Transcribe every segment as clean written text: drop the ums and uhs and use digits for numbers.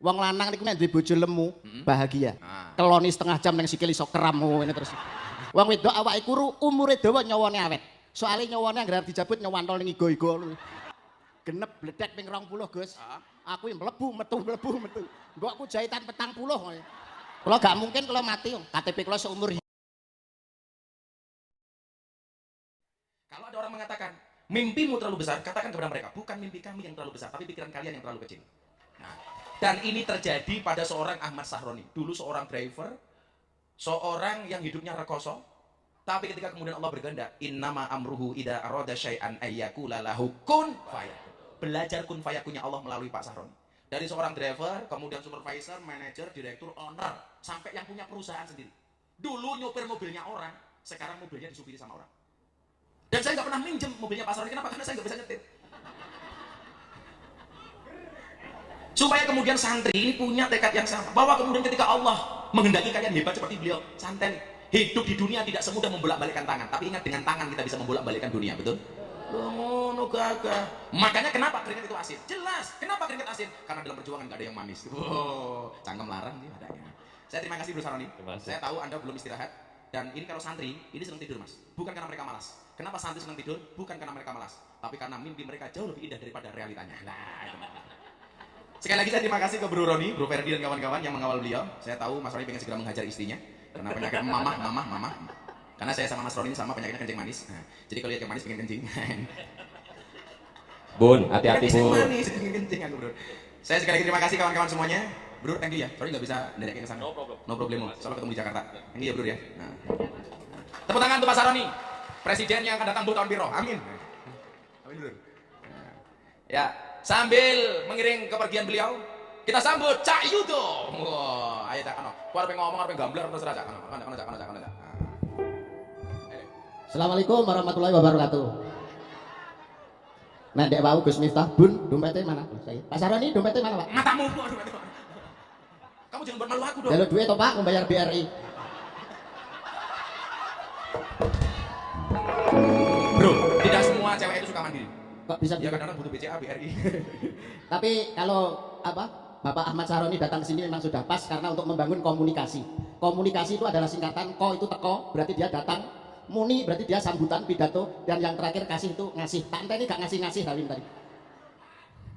Wong lanang niku nek duwe bojo lemu, bahagia. Ah. Keloni setengah jam ning sikil iso kram ngene terus. Wong wedok awake kuru umure dawa nyawane awet. Soale nyawane anggere dijabut nyawantol ning igo-igo. Genep bledek ping 20, Gus. Aku mlebu metu. Mbok aku jahitan 40. Kula gak mungkin kula mati. KTP kula seumur. Kalau ada orang mengatakan mimpimu terlalu besar, katakan kepada mereka, bukan mimpi kami yang terlalu besar, tapi pikiran kalian yang terlalu kecil. Nah, dan ini terjadi pada seorang Ahmad Sahroni. Dulu seorang driver, seorang yang hidupnya rekoso, tapi ketika kemudian Allah berkehendak, innama amruhu ida aroda syai'an ayyakula lahu kun fayakun. Belajar kun fayakunnya Allah melalui Pak Sahroni. Dari seorang driver, kemudian supervisor, manajer, direktur, owner, sampai yang punya perusahaan sendiri. Dulu nyopir mobilnya orang, sekarang mobilnya disupiri sama orang. Dan saya nggak pernah minjem mobilnya Pak Sahroni. Kenapa? Karena saya nggak bisa nyetir. Supaya kemudian santri ini punya tekad yang sama. Bahwa kemudian ketika Allah menghendaki kalian hebat seperti beliau, santai. Hidup di dunia tidak semudah membolak-balikkan tangan. Tapi ingat, dengan tangan kita bisa membolak-balikkan dunia, betul? Ngono gagah. Makanya kenapa keringat itu asin? Jelas. Kenapa keringat asin? Karena dalam perjuangan nggak ada yang manis. Cangkem larang sih adanya. Saya terima kasih Bro Sahroni. Saya tahu Anda belum istirahat. Dan ini kalau santri, ini senang tidur mas. Bukan karena mereka malas. Kenapa santri senang tidur? Bukan karena mereka malas. Tapi karena mimpi mereka jauh lebih indah daripada realitanya. Nah, itu. Sekali lagi saya terima kasih ke Bro Roni, Bro Ferdi dan kawan-kawan yang mengawal beliau. Saya tahu Mas Roni pengen segera menghajar istrinya. Karena penyakit mama. Karena saya sama Mas Roni ini sama penyakitnya kencing manis. Nah, jadi kalau lihat yang manis pengen kencing. Bun, hati-hati Bun. Manis, pengen kencing aku Bro. Saya sekali lagi terima kasih kawan-kawan semuanya. Bro, thank you ya. Sorry nggak bisa nderekin ke sana. No problem. Soalnya ketemu di Jakarta. Thank you ya Bro ya. Nah. Tepuk tangan untuk Pak Sahroni. Presiden yang akan datang tahun piro. Amin. Amin Bro. Nah. Ya, sambil mengiring kepergian beliau, kita sambut Cak Yudo. Wah, ayo Cak Kano. Ku arep ngomong arep gamblar terus Cak Kano. Kano. Assalamualaikum warahmatullahi wabarakatuh. Nah, dek wau Gus Miftah, Bun, dompetnya mana? Pak Sahroni, dompetnya mana, Pak? Matamu, aduh. Kamu jangan buat malu aku dong. Jalur duit toh, Pak, membayar BRI. Bro, tidak semua cewek itu suka mandiri. Kok bisa Ya kadang-kadang butuh BCA, BRI. Tapi kalau apa? Bapak Ahmad Sahroni datang ke sini memang sudah pas karena untuk membangun komunikasi. Komunikasi itu adalah singkatan ko itu teko, berarti dia datang. Muni berarti dia sambutan pidato, dan yang terakhir kasih itu ngasih. Tak enteni gak ngasih tadi.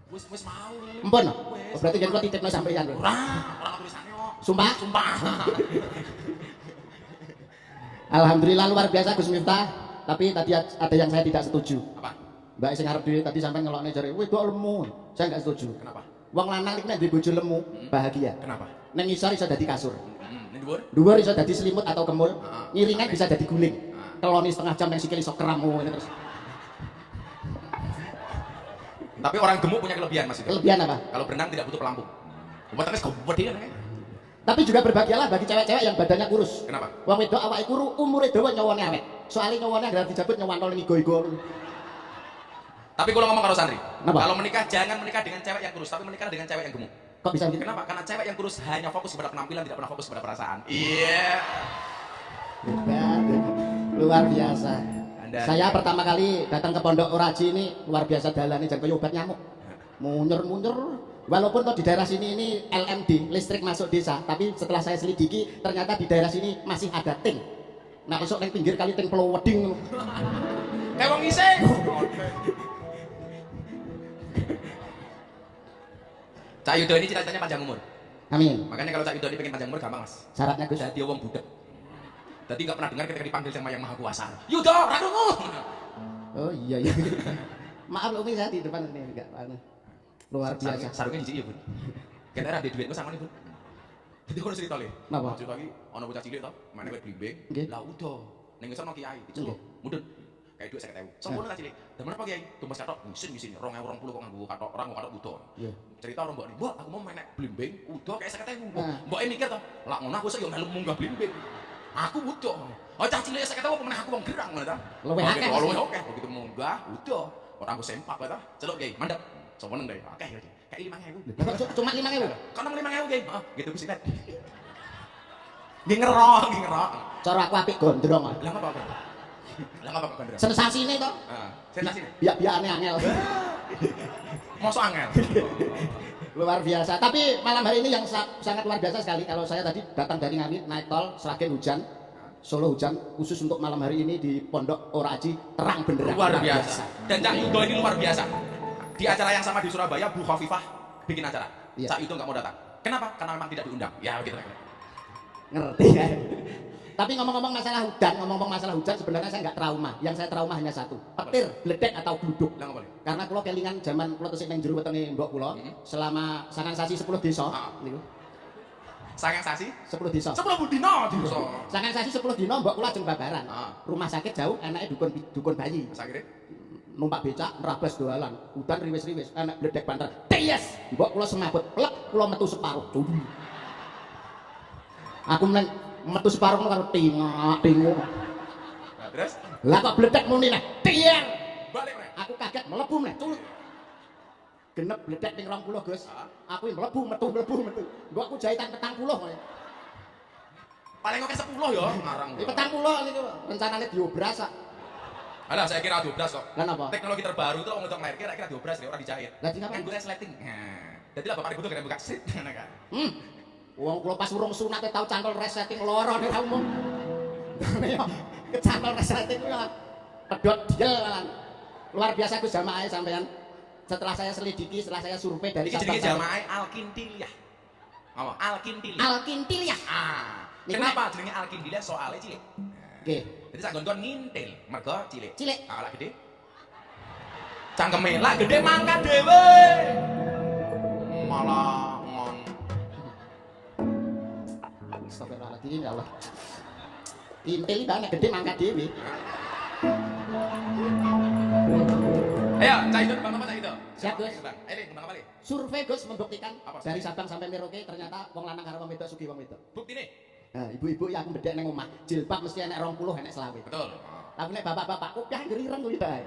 Wis mau. Empun. Oh, berarti jangan titipno sampeyan. Orang tulisannya. Sumpah. Alhamdulillah luar biasa Gus Miftah. Tapi tadi ada yang saya tidak setuju. Apa? Mbak sing arep dhewe tadi sampean ngelokne jare, "Wedok lemu." Saya enggak setuju. Kenapa? Wong lanang iki nek duwe bojo lemu, bahagia. Kenapa? Neng isor iso dadi kasur. Ning dhuwur? Dhuwur iso dadi selimut atau kemul. Ngiringan bisa dadi guling. Ah. Keloni setengah jam neng sikil iso kram ngene terus. Tapi orang gemuk punya kelebihan Mas. Kelebihan apa? Kalau berenang tidak butuh pelampung. Buatnya gede kan. Tapi juga berbahagialah bagi cewek-cewek yang badannya kurus. Kenapa? Wong wedok awake kuru, umure dawa nyawane awet. Soale nyawane anggere dijabut nyawantol ning igo-igo. Tapi kalau ngomong karo santri, Kenapa? kalau menikah jangan menikah dengan cewek yang kurus, tapi menikah dengan cewek yang gemuk. Kok bisa gitu? Kenapa? Karena cewek yang kurus hanya fokus pada penampilan, tidak pernah fokus pada perasaan. Iya. Luar biasa. Saya Anda- pertama kali datang ke Pondok Oraji ini luar biasa dalane jan kaya obat nyamuk. Munyer. Walaupun toh di daerah sini ini LMD, listrik masuk desa, tapi setelah saya selidiki ternyata di daerah sini masih ada ting. Nah, esok neng pinggir kali ting Pulau Weding. Kayak wong ngising. Cak Yudo ini cita-citanya panjang umur. Amin. Makanya kalau Cak Yudo ini pengen panjang umur gampang Mas. Syaratnya Gus. Jadi wong budak. Jadi nggak pernah dengar ketika dipanggil sama yang maha kuasa. Yudo, radungu. Oh iya. Maaf Umi, saya di depan ini enggak. Luar biasa. Sarungnya jijik ya Bun. Kita ada duitku sama nih Bun. Jadi kalau cerita le. Napa? Cerita lagi, ono bocah cilik tau, mana wet blimbing. Nggih. Lah udah, ning ngisor Kiai, Nggih. diceluk. Mudun. Kayak duit 50.000. Sampun lah cilik. Demen apa Kiai? Tumbas katok, ngisin 2020 kok nganggo katok, orang nganggo katok butuh. Iya. Cerita orang mbok nih, "Mbok, aku mau menek blimbing, udah kayak 50.000." Nah. Mbok mikir to, lah ngono aku sik yo melu munggah blimbing. Aku butuh. Oh cah cilik 50.000 apa meneh aku wong gerang ngono ta. Luwih akeh, Mas. Luwih akeh. Begitu munggah, udah. Orang aku sempak ta. Celuk Kiai, mandek. Sopo nang deh. Akeh ya. Kayak 5.000. Kok cuma 5.000? Kono 5.000 Kiai. Heeh, gitu Gus Inet. Nggih ngerok. Cara aku apik gondrong. Lah ngapa kok? Lah ngapa kok gandreng? Sensasine to. Heeh, sensasi. Biak-biakane angel. Mosok angel. Luar biasa. Tapi malam hari ini yang sangat luar biasa sekali. Kalau saya tadi datang dari Ngawi, naik tol, Sragen hujan, Solo hujan, khusus untuk malam hari ini di Pondok Ora Aji terang benderang. Luar biasa. Dan Cak Yudo ini luar biasa. Di acara yang sama di Surabaya, Bu Khofifah bikin acara. Iya. Cak Yudo nggak mau datang. Kenapa? Karena memang tidak diundang. Ya begitu. Ngerti ya. Tapi ngomong-ngomong masalah hujan sebenarnya saya nggak trauma. Yang saya trauma hanya satu, petir, bledek atau gluduk. Lah nggak boleh. Karena kula kelingan zaman kula tesih nang jero wetenge mbok kula selama sangang sasi 10 desa niku. Sangang sasi 10 desa. 10 budina desa. Sangang sasi 10 dina mbok kula ajeng babaran. Rumah sakit jauh enake dukun bayi. Sakire. Numpak becak nerabas doalan. Udan riwis-riwis enak bledek banter. Ties. Mbok kula semaput, plek kula metu separuh. Aku meneng metu separuh karo tinguk. Nah, terus Lah kok bledek muni neh. Tiang. balik meneh. Aku kaget mlebu meneh. Culut. Genep bledek ping 20, Gus. Aku mlebu metu. Mbok aku jahitan 40 kok. Paling oke 10 ya, ngarang. Iki 40 niku rencanane diobras sak. Alah, saya kira diobras kok. Lah napa? Teknologi terbaru itu untuk melahirkan kira-kira diobras ya, orang dijahit. Lah di Kan gue resleting. Nah, jadi lah bapak ibu tuh kena buka sit, kan. Wong kula pas urung sunat tau cantol resetting loro nek umum. Kecantol resetting kuwi pedhot diel malah. Luar biasa Gus jamaah sampean. Setelah saya selidiki, setelah saya survei dari Iki jenenge jamaah Al-Kintiliyah. Apa? Al-Kintiliyah. Al-Kintiliyah. Kenapa jenenge Al-Kintiliyah? Soalnya cilik. Nggih. Jadi sak gon-gon ngintil, mergo cilik. Cilik. Lah gede. Cangkeme lah gede mangkat dhewe. Malah ngon. Astagfirullahaladzim ya Allah. Intil banget gede mangkat dhewe. Ayo, cah itu bang apa cah itu? Siap, Gus. Bang, ayo bang apa nih? Survei Gus membuktikan Apa? dari Sabang sampai Merauke ternyata wong lanang karo wong wedok sugih wong wedok. Bukti nih. Nah, ibu-ibu ya aku bedek nang omah, jilbab mesti enek 20 enek selawe. Betul. Tapi nek bapak-bapak kopiah ngerireng kuwi bae.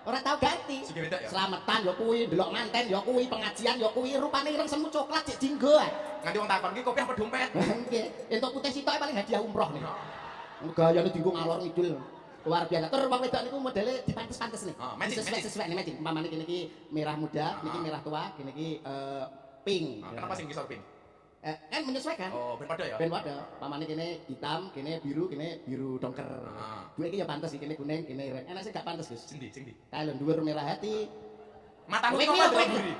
Ora tau ganti. Sugih wedok ya? Slametan ya kuwi, delok manten ya kuwi, pengajian ya kuwi, rupane ireng semu coklat cek dinggo ae. Nganti wong takon iki kopi apa dompet? Nggih, entuk putih sitoke paling hadiah umroh nih. Gayane dinggo ngalor ngidul. Luar biasa. Tur wong wedok niku modele dipantes-pantes nih. Sesuai nih matching. Umpamane kene iki merah muda, niki merah tua, kene iki pink. Kenapa sing ngisor pink? Kan menyesuaikan. Oh, ben padha ya? Ben wadah. Pamane kene hitam, kene biru dongker. Dua iki ya pantes iki, kene kuning, kene ireng. Enak sih gak pantes, Gus. Sendi. Kalau dhuwur merah hati, Matamu Kowe kok iki ya, padha kowe iki. buri.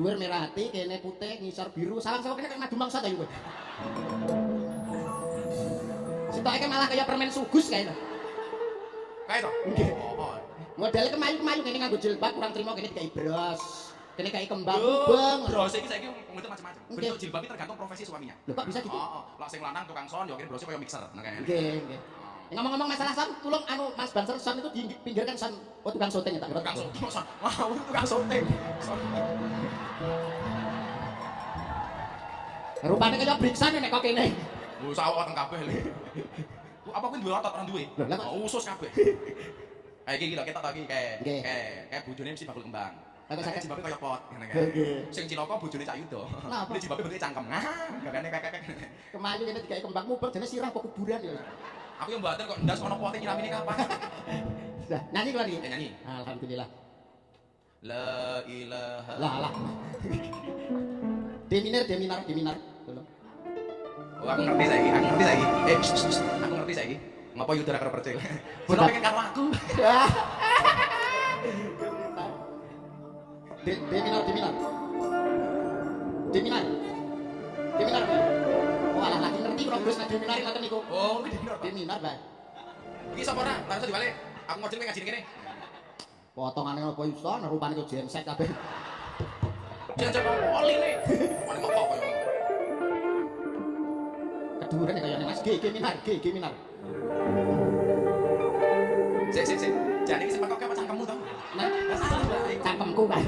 dhuwur merah hati, kene putih, ngisor biru, salam-salam kene kayak madu mangsa ta yo kowe. Sitoke malah kaya permen sugus kae to. Kae to? Nggih. Oh. Modele kemayu-kemayu kene nganggo jilbab kurang trimo kene dikai bros. Kene kai kembang Yo, ubeng. bros iki saiki ngomong macam-macam. Nggih. Bentuk jilbab iki tergantung profesi suaminya. Lho kok bisa gitu? Oh, lah sing lanang tukang son yo kene brosnya kaya mixer, nah kayaknya. Nggih. Ngomong-ngomong masalah son, tolong Mas Banser son itu dipinggirkan son. Oh tukang syuting ya tak Tukang son, son. Wah, tukang syuting. Son. Rupane kaya briksan nek kok kene. Wis awak teng kabeh lho. Apa kuwi duwe otot ora duwe? Lho, lah kok- Usus kabeh. Kayak iki lho ketok iki Nggih. kayak bojone mesti bakul kembang. Lah, kok sakit? Jilbabe kaya pot ngene kan. Nggih. Sing cilaka bojone Cak Yudo. Napa? Ini jilbabe bentuke cangkem. Gagane kakek. Kemayu kene dikai kembang mubeng jane sirah kok kuburan ya. Aku yang mboten kok ndas kono pote nyiramine kapan. Dah, nyanyi kula niki. Nyanyi. Alhamdulillah. La ilaha. Lah. Deminar. Tolong. Oh, aku ngerti saiki. Aku ngerti saiki. Ngapa Yudo ora karo percaya? Bono pengen karo aku. Deminar. Oh, alah lagi ngerti kok Gus nek deminar ngoten niku. Oh, iki dino. Deminar, Pak. Iki sapa ora? Tak iso dibalik. Aku ngojek ngaji kene. Potongane apa iso, rupane kok jensek kabeh. Jancuk oli nih. Paling kok koyo. Keduren kaya Mas G minar. Sik. Jane iki sepekok apa cangkemmu to? Nah, cangkemku, Pak.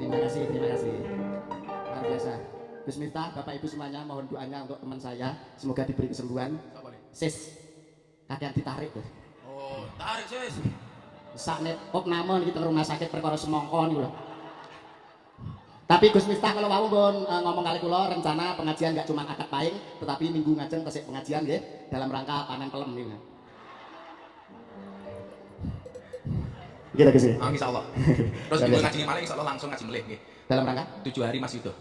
Terima kasih. Luar biasa. Gus Miftah, Bapak Ibu semuanya mohon doanya untuk teman saya. Semoga diberi kesembuhan. Sapa nih? Sis, kakean ditarik tuh. Oh, tarik sis. Sakne opname iki teng rumah sakit perkara semongko niku lho. Tapi Gus Miftah kalau wau ngomong kali kula rencana pengajian enggak cuma akad paing, tetapi minggu ngajeng tesih pengajian nggih dalam rangka panen pelem niku. Gitu Gus. Insyaallah. Terus Luar juga biasa. ngaji malah insyaallah langsung ngaji melih nggih. Dalam rangka 7 hari Mas Yudo.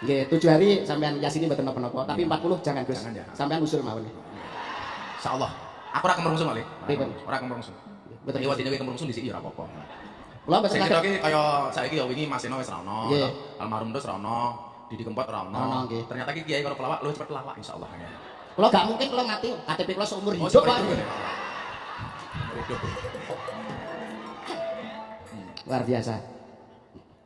nggih 7 hari sampean yasini mboten napa-napa, tapi 40 jangan Gus. Jangan, ya. Sampean usul mawon. Insyaallah. Aku ora kemerungsung malih. Pripun? Ora kemerungsung. Betul. Lewat dene kemerungsung dhisik ya ora apa-apa. Kula mboten Sing kita saged. iki kaya saiki ya wingi Mas Eno wis ra ono, Nggih. almarhum terus ra ono, Didi Kempot ra Ono, ono. nggih. Ternyata iki kiai karo pelawak luwih cepet pelawak insyaallah. Kula gak mungkin kula mati KTP kula seumur Oh, hidup seperti Pak. itu, ya? Hidup. Luar biasa.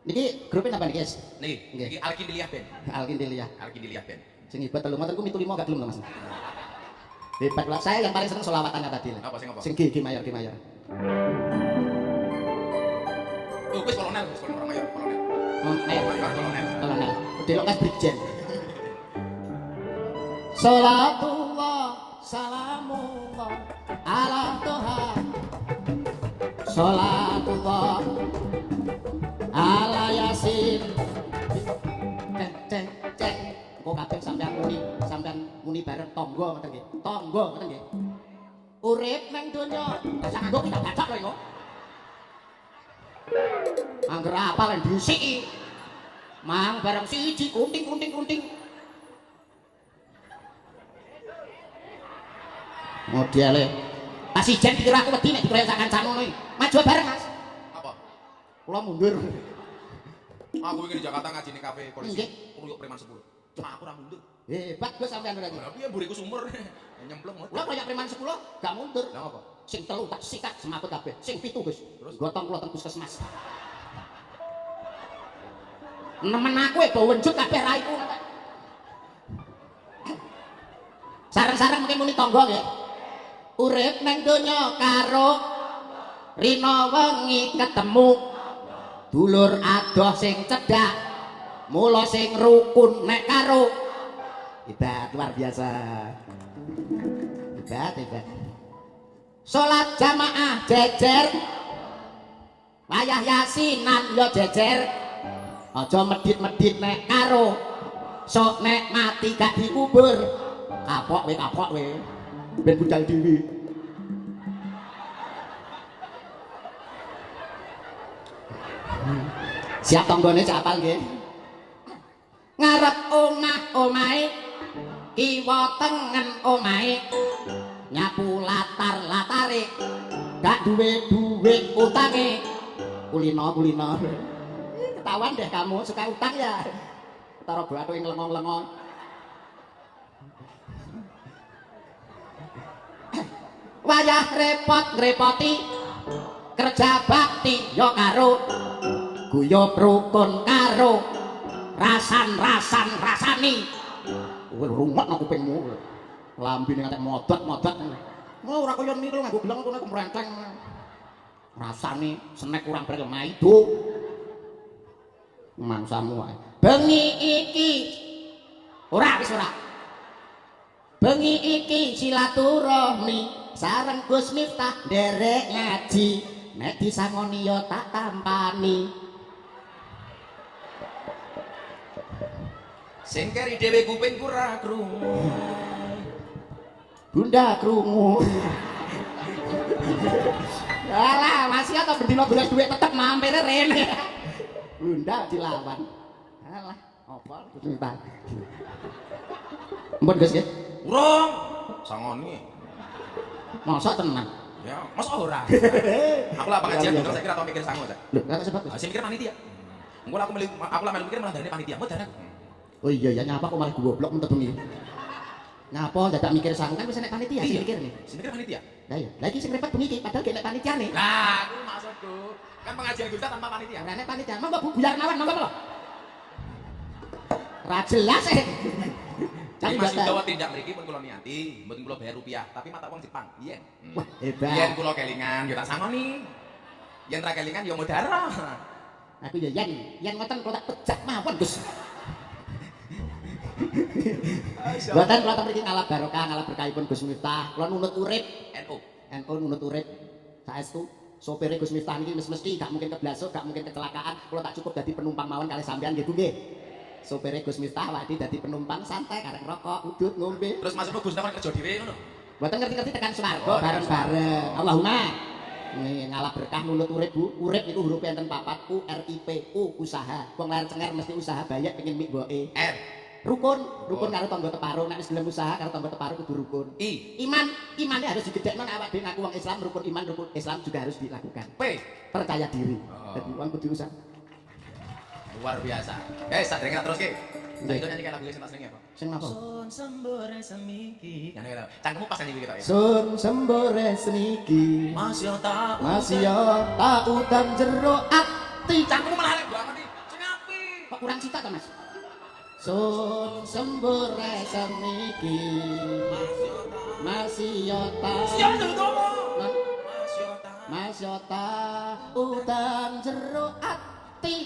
Niki grupnya apa niki, Guys? Niki, Nggih. iki Alkindiliyah Band. Alkindiliyah. Alkindiliyah Band. Sing hebat telu ngoten ku mitu lima gak gelem to Mas. Hebat lah saya yang paling seneng selawatannya tadi. Apa sing apa? Sing G mayor G mayor. Oh, wis kolonel, wis kolonel mayor, kolonel. Mayor. Kolonel. Kolonel. Delok Mas Brigjen. Salatullah salamullah ala Tuhan. Salatullah ala Yasin. Ceng ceng. Kok kabeh sampean muni bareng tangga ngoten nggih. Tangga ngoten nggih. Urip nang donya, sak nggo kita baca lho kok. Angger apa lan disiki. Mang bareng siji kunting. Modele. Pas ijen dikira aku wedi nek dikira sak kancan ngono iki. Maju bareng, Mas. Apa? Kula mundur. Aku iki di Jakarta ngaji ning kafe polisi. Nggih. Kruyuk preman 10. Cuma aku ora mundur. Hebat Gus sampean berarti. Lah piye buriku sumur nyemplung. Kula kaya preman 10 gak mundur. Lah apa? Sing telu tak sikat semaput kabeh. Sing pitu Gus. Terus? Gotong kula teng puskesmas. Nemen aku mbok wenjut kabeh raiku. Sareng-sareng mungkin muni tangga nggih. Urip nang donya karo rina wengi ketemu dulur adoh sing cedhak mula sing rukun nek karo hebat luar biasa hebat salat jamaah jejer wayah yasinan yo jejer aja medhit-medhit nek karo sok nek mati gak dikubur kapok we ben budal dhewe siap tanggane cak apal nggih ngarep omahe kiwa tengen omahe nyapu latar-latare gak duwe duit utange kulino ketahuan deh kamu suka utang ya taruh batu yang lengong-lengong wayah repot-repoti kerja bakti yo karo guyub rukun karo rasani rumet nang kupingmu lambine ngantek modot mau ora kaya niku nganggo gelang kene kemrenteng rasane senek kurang berkemaido mangsamu wae bengi iki ora bengi iki silaturahmi sareng Gus Miftah nderek ngaji nek disangoni yo tak tampani Sing keri dhewe kupingku ra krungu. Bunda krungu. Alah, masih atau bendina belas duit tetep mampire rene. Bunda dilawan. Alah, apa cerita. Mbon Gus nggih. Urung. Sangoni. Masa tenan. Ya, masa ora. Aku lah pengajian bener saya kira tau mikir sangu ta. Lho, kata sebab Gus. Sing mikir panitia. Engko aku lah melu mikir malah darane panitia. Mbok darane. Oh iya ya nyapa kok malah goblok mentet bengi. Nyapa dadak mikir sangu kan wis nek panitia sing mikir nih. Sing mikir panitia. Lah iya, lagi sing repot bengi iki padahal gek nek panitia nih. Lah, aku maksudku kan pengajian kita tanpa panitia. Nek panitia monggo Bu Buyar Nawan monggo lho. Ra jelas Jadi Mas Yudawa tindak mriki pun kula niati, mboten kula bayar rupiah, tapi mata wong Jepang. Yen. Wah, hebat. Yen kula kelingan yo tak sangoni. Yen ra kelingan yo modaro. Aku ya yen ngoten kula tak pejak mawon Gus. Mboten kula mriki ngalap barokah, ngalap berkahipun Gus Miftah. Kula nunut urip NU nunut urip. Saestu sopire Gus Miftah niki mesti gak mungkin keblasok, gak mungkin kecelakaan. Kula tak cukup dadi penumpang mawon kalih sampean nggih Bu nggih. Sopire Gus Miftah wadi dadi penumpang santai karek rokok, udut, ngombe. Terus maksudku Gus Miftah kerja dhewe ngono. Mboten ngerti-ngerti tekan swarga bareng-bareng. Allahumma Nih ngalah berkah nulut urip Bu. Urip niku huruf enten papat U R I P U usaha. Wong layar cenger mesti usaha bayek pengen mik mboke. R. Rukun karo tangga teparo, nek wis gelem usaha karo tangga teparo kudu rukun. I. Imannya harus digedhekno nek awak dhewe ngaku wong Islam, rukun iman, rukun Islam juga harus dilakukan. P. Percaya diri. Oh. Jadi wong kudu usaha. Luar biasa. Tak dengar terus ki. Nah, itu nyanyikan lagu sing tak senengi apa? Sing napa? Sun sembore semiki. Kan kata. Cangkemmu pas nyanyi kita ya. Sun sembore seniki. Masih tak. Masih tak udan jero ati. Cangkemmu malah elek banget nih. Sing apik. Kok kurang cita to, Mas? Sun sembore seniki. Masih tak. Siapa dulu ngomong? Nah, Masih tak. Masih tak udan jero ati.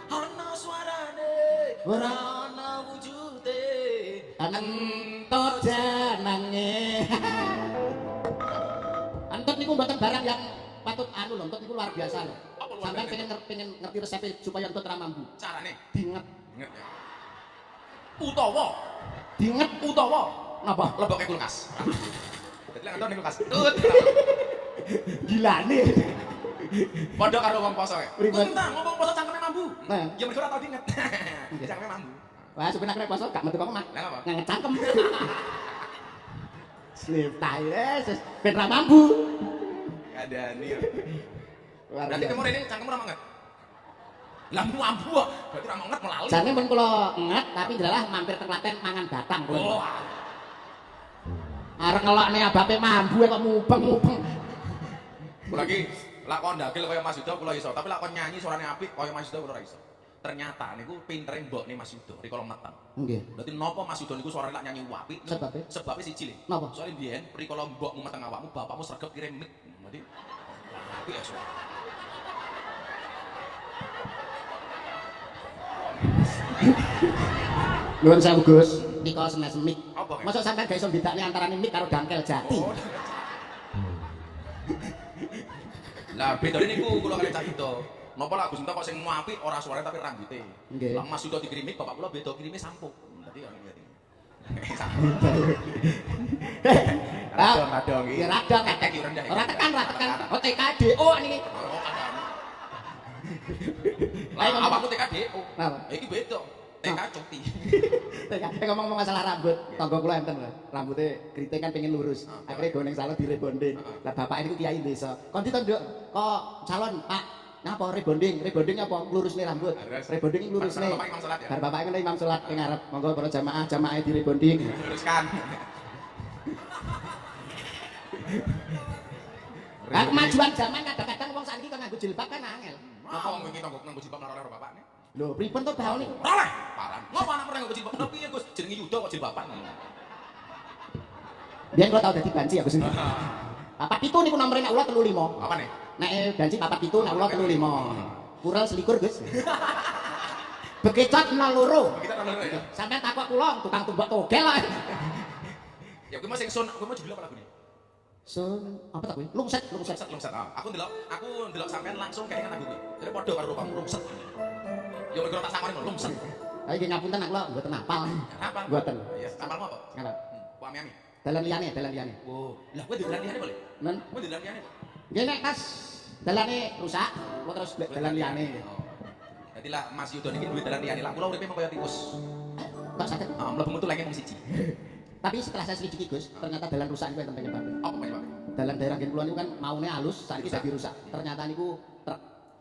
Ana suarane, Ora ana wujude. Entut jenenge. Entut niku mboten barang yang patut anu lho, entut niku luar biasa lho. Apa luar Sampeyan biasa? pengen ngerti resepnya supaya entut ra mambu. Carane. Dinget, Ingat ya. Utawa, dinget utawa napa? leboke kulkas. Dadi lek nonton kulkas. Tut. Gilane. Padha karo wong poso ya. Ribet. Ku tentang ngomong poso cangkeme mambu. Nah. Ya mergo ora tau diinget. Cangkeme mambu. Wah, supaya nek poso gak metu kok mah. Lah apa? Nang cangkem. Slip tae wis ben ra mambu. Kadani. Luar Berarti biasa. kamu ini cangkemmu ora manget. Lah mambu kok. Berarti ora manget melalui. Jane pun kula nget tapi ndalah mampir teng Klaten mangan batang kula. Oh. Arep ngelokne abape mambu kok mubeng-mubeng. Lagi lakon ndagel kaya Mas Yuda kula iso, tapi lakon nyanyi suarane apik kaya Mas Yuda kula ora iso. Ternyata niku pintere mbokne Mas Yuda rikala meteng. Nggih. Berarti napa Mas Yuda niku suarane lak nyanyi apik? Sebabe? Sebabnya siji le. Napa? Soale biyen rikala mbokmu meteng awakmu, bapakmu sregep kirim mic. Berarti apik ya suara. Nuwun sewu Gus, nika senes mik. Apa, Kek? Mosok sampean gak iso bedakne antarané mik karo dangkel jati. Oh. Lah bedane niku kula kali Cak Yuda. Napa lak Gus Sinta kok sing apik ora suarane tapi rambute. Nggih. Lah Mas Yuda dikirim mic, bapak kula beda kirime sampo. Dadi ya ngene. Radong iki. Ya radong Tetek iki rendah. Ora tekan. Oh TKD. Oh niki. Lah awakmu TKD. Napa? Iki beda. TK cuti. TKD ngomong masalah rambut. Tangga kula enten lho. Rambute kriting kan pengen lurus. Akhirnya go ning salon direbonding. Lah bapak niku kiai desa. Kon diton Nduk, kok calon Pak napa rebonding? Rebonding apa lurusne rambut? Rebonding iki lurusne. Bapak imam salat ya? Bar bapak ngene imam salat ning ngarep. Monggo para jamaah direbonding. Luruskan. Lah kemajuan zaman kadang-kadang wong saiki kok nganggo jilbab kan angel. Apa wong iki nanggo jilbab ora karo bapakne? Lho, pripun to baone? Ora lah, parah. Ngopo anak ora nganggo jilbab? Lha piye Gus? Jenenge Yuda kok jilbaban. Biyen kula tau dadi banci aku sendiri. Papat pitu niku nomere nek kula 35. Apa nih? Nek banci papat pitu nek kula 35. Kurang selikur, Gus. Bekecot 02. Kita nang ya. Sampeyan takok kula tukang tumbak togel kok. Ya kuwi mau sing sun, kuwi mau judul apa lagune? Sun, apa tak kuwi? Lungset. Lungset. Aku ndelok sampean langsung keinget lagu kuwi. Jadi padha karo rupamu lungset. Ya mergo tak sakone lungset. Ha iki ngapunten nek kula mboten hafal. Apa? Mboten. Ya, amalmu apa? Ngapa? Ku ami-ami. Dalan liyane. Oh, lah kowe didalan liyane boleh? Men, Kowe didalan liyane. nggih nek pas dalane rusak, kula terus dalan liyane. Oh. Dadi lah Mas Yuda niki duwe dalan liyane. Lah kula uripe mung kaya tikus. Kok saged? Heeh, mlebu metu lagi mung siji. Tapi setelah saya selidiki Gus, ternyata dalan rusak niku enten penyebabnya. Apa penyebabnya? Dalam daerah Gen Kulon itu kan maune halus, saat itu jadi rusak. Ternyata niku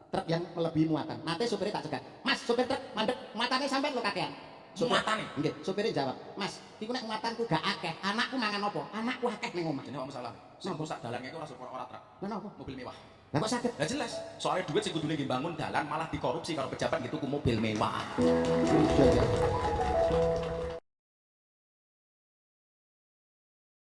truk yang melebihi muatan. Nanti supirnya tak cegat. Mas, supir truk mandek matane sampean lo kakean. Muatane? Nggih, supirnya jawab, "Mas, iku nek muatanku gak akeh, anakku mangan apa? Anakku akeh ning omah." Jadi apa masalah? Sing rusak dalannya itu ora truk, Lah napa? mobil mewah. Lah kok saged? Lah jelas, soalnya duit sing kudune nggih bangun dalan malah dikorupsi karo pejabat gitu ku mobil mewah. Iya, iya.